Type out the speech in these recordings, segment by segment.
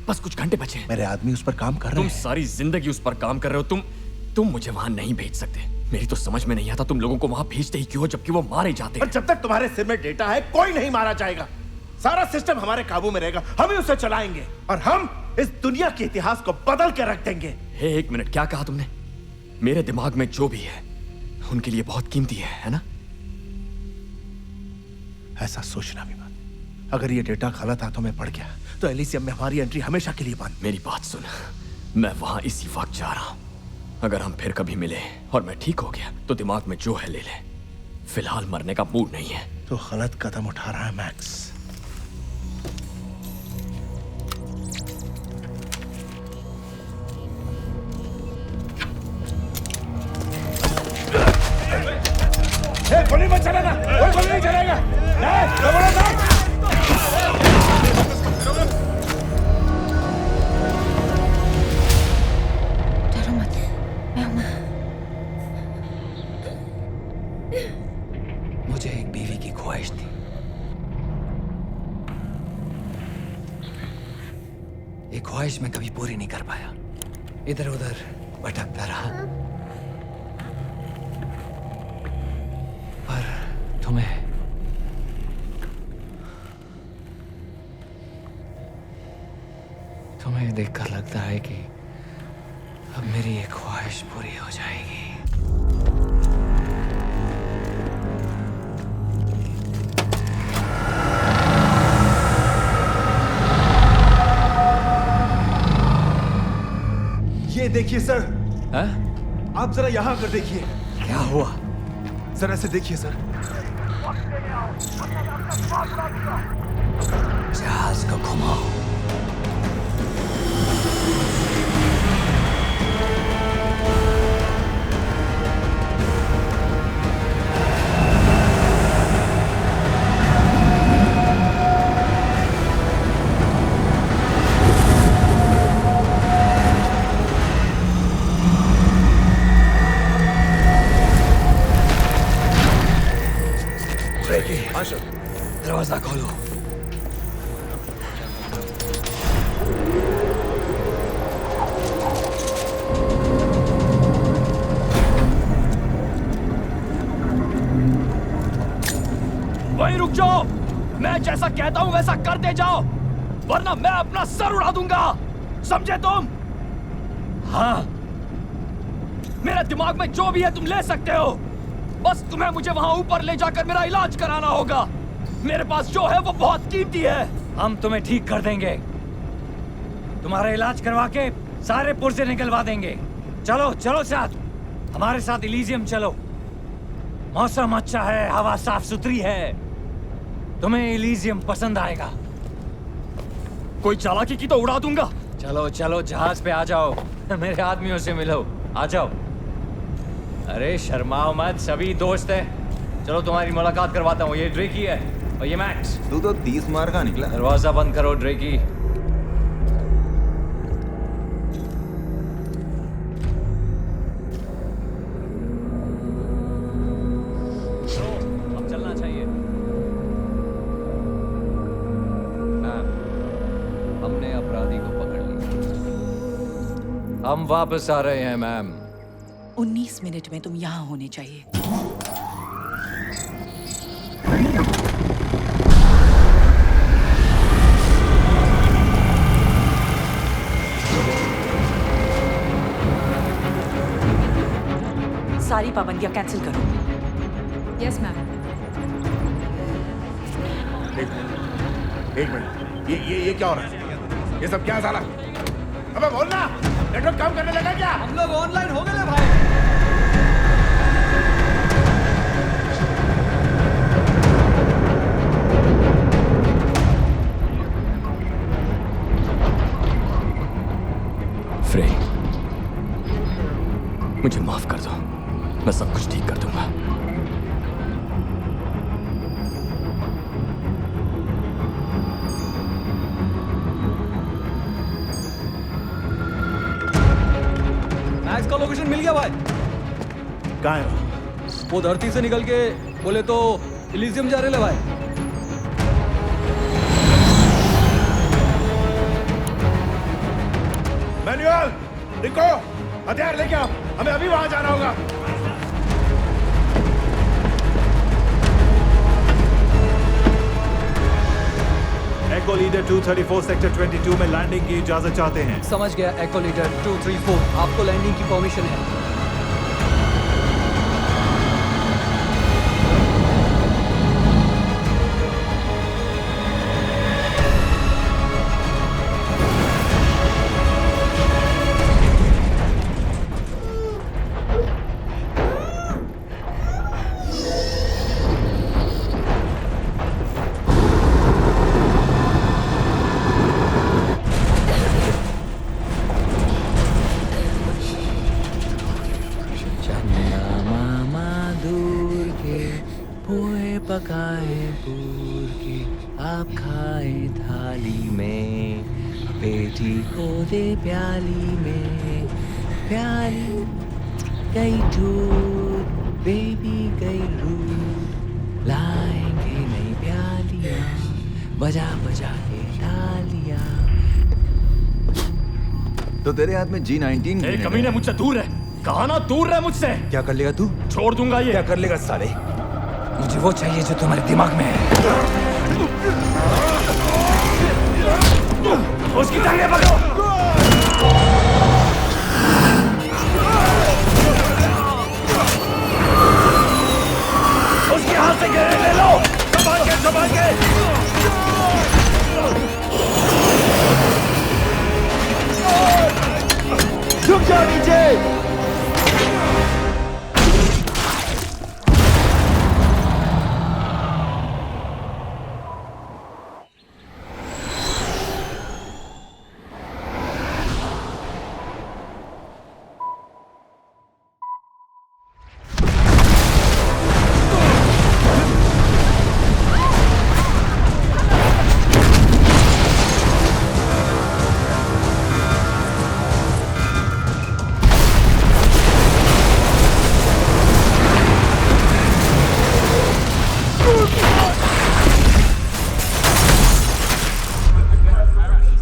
बस कुछ घंटे बचे। मेरे आदमी उस पर काम कर रहे हैं। तुम सारी जिंदगी उस पर काम कर रहे हो। तुम मुझे वहां नहीं भेज सकते। मेरी तो समझ में नहीं आता तुम लोगों को वहां भेजते ही क्यों, जबकि वो मारे जाते हैं। जब तक तुम्हारे सिर में डेटा है कोई नहीं मारा जाएगा। सारा सिस्टम हमारे काबू में रहेगा, हम ही उसे चलाएंगे और हम इस दुनिया के इतिहास को बदल के रख देंगे। एक मिनट, क्या कहा तुमने? मेरे दिमाग में जो भी है उनके लिए बहुत कीमती है ना? ऐसा सोचना भी मत। अगर ये डेटा गलत हाथों में पड़ गया तो एलिसियम में हमारी एंट्री हमेशा के लिए बंद। मेरी बात सुन, मैं वहां इसी वक्त जा रहा हूं। अगर हम फिर कभी मिले और मैं ठीक हो गया तो दिमाग में जो है ले ले। फिलहाल मरने का मूड नहीं है। तो गलत कदम उठा रहा है मैक्स। गोली मत चलाना, कोई गोली नहीं चलेगा। डरो मत, मैं हूं। मुझे एक बीवी की ख्वाहिश थी। ये ख्वाहिश मैं कभी पूरी नहीं कर पाया। इधर उधर भटकता रहा। पर तुम्हें देखकर लगता है कि अब मेरी ये ख्वाहिश पूरी हो जाएगी। ये देखिए सर। हाँ? आप जरा यहाँ कर देखिए। क्या हुआ? जरा ऐसे देखिए सर। जहाज को घुमाओ। दरवाजा खोलो। वहीं रुक जाओ। मैं जैसा कहता हूं वैसा करते जाओ, वरना मैं अपना सर उड़ा दूंगा। समझे तुम? हाँ, मेरे दिमाग में जो भी है तुम ले सकते हो। बस तुम्हें मुझे वहां ऊपर ले जाकर मेरा इलाज कराना होगा। मेरे पास जो है वो बहुत कीमती है। हम तुम्हें ठीक कर देंगे। तुम्हारा इलाज करवा के सारे पुर्जे निकलवा देंगे। चलो चलो साथ, हमारे साथ इलीजियम चलो। मौसम अच्छा है, हवा साफ सुथरी है, तुम्हें इलीजियम पसंद आएगा। कोई चालाकी की तो उड़ा दूंगा। चलो चलो जहाज पे आ जाओ, मेरे आदमियों से मिलो। आ जाओ। अरे शर्माओ मत, सभी दोस्त है। चलो तुम्हारी मुलाकात करवाता हूँ। ये ड्रेकी है और ये मैक्स। तू तो 30 मार का निकला। दरवाजा बंद करो ड्रेकी। अब चलना चाहिए। मैम, हमने अपराधी को पकड़ लिया। हम वापस आ रहे हैं मैम। 19 मिनट में तुम यहाँ होने चाहिए। सारी पाबंदियां कैंसिल करो। Yes ma'am. एक मिनट, ये क्या हो रहा है? ये सब क्या साला? अबे बोलना, नेटवर्क काम करने लगा क्या? हम लोग ऑनलाइन हो गए भाई। फ्रे, मुझे माफ कर दो। मैं सब कुछ ठीक कर दूंगा। मैक्स का लोकेशन मिल गया भाई। कहाँ है वो धरती से निकल के बोले तो इलीजियम जा रहे ले भाई। फ्यूल, निको, हथियार लेके आओ, हमें अभी वहां जाना होगा। एको लीडर 234 सेक्टर 22 में लैंडिंग की इजाजत चाहते हैं। समझ गया एको लीडर 234, आपको लैंडिंग की परमिशन है। पकाए पूर के आप खाए थाली में, बेटी को दे प्याली में, प्याली गई दूध, बेबी गई रूट, लाएंगे नई प्यालियां, बजा बजा के थालियां। तो तेरे हाथ में G19 ए, कमीने मुझसे दूर है, कहा ना दूर रह मुझसे। क्या कर लेगा तू? छोड़ दूंगा ये। क्या कर लेगा साले? मुझे वो चाहिए जो तुम्हारे दिमाग में है। उसकी टांगें पकड़ो। उसके हाथ से घेरे ले लो। संभाल के, संभाल के। झुक जाओ नीचे।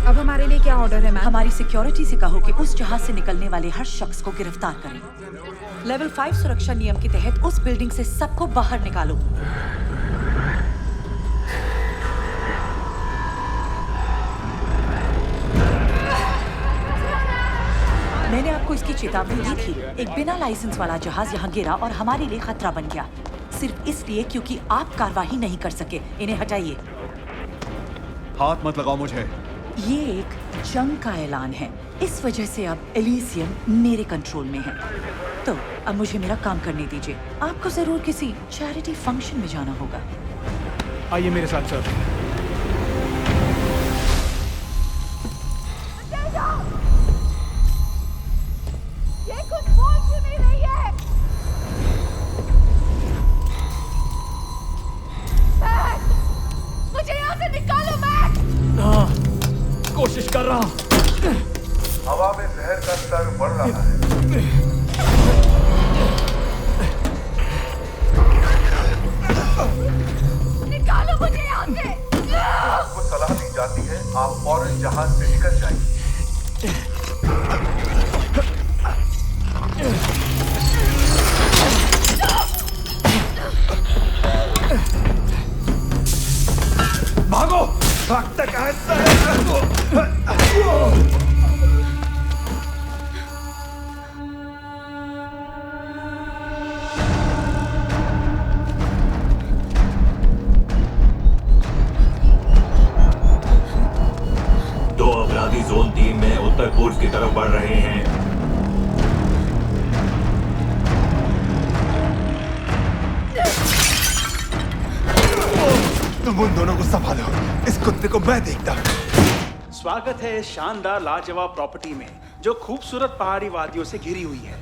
अब हमारे लिए क्या ऑर्डर है मैम? हमारी सिक्योरिटी से कहो कि उस जहाज से निकलने वाले हर शख्स को गिरफ्तार करें। लेवल 5 सुरक्षा नियम के तहत उस बिल्डिंग से सबको बाहर निकालो। मैंने आपको इसकी चेतावनी दी थी। एक बिना लाइसेंस वाला जहाज यहाँ गिरा और हमारे लिए खतरा बन गया, सिर्फ इसलिए क्योंकि आप कार्रवाई नहीं कर सके। इन्हें हटाइए। हाथ मत लगाओ मुझे। ये एक जंग का ऐलान है, इस वजह से अब एलिसियम मेरे कंट्रोल में है। तो अब मुझे मेरा काम करने दीजिए। आपको जरूर किसी चैरिटी फंक्शन में जाना होगा। आइए मेरे साथ सर। ये कुछ बोल क्यों नहीं रही है? मैक! मुझे यहाँ से निकालो मैक! कोशिश कर रहा हूँ। हवा में जहर का स्तर बढ़ रहा है। निकालो मुझे यहाँ से! आपको सलाह दी जाती है आप फौरन जहाज से निकल जाइए। भागो! भागता कहाँ है? दो अपराधी जोन 3 में उत्तर पूर्व की तरफ बढ़ रहे हैं। तुम उन दोनों को संभालो, इस कुत्ते को मैं देखता हूँ। स्वागत है इस शानदार लाजवाब प्रॉपर्टी में जो खूबसूरत पहाड़ी वादियों से घिरी हुई है।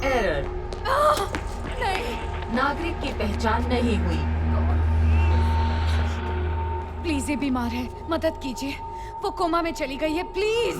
एरर। नहीं, नागरिक की पहचान नहीं हुई। प्लीज, ये बीमार है, मदद कीजिए। वो कोमा में चली गई है, प्लीज।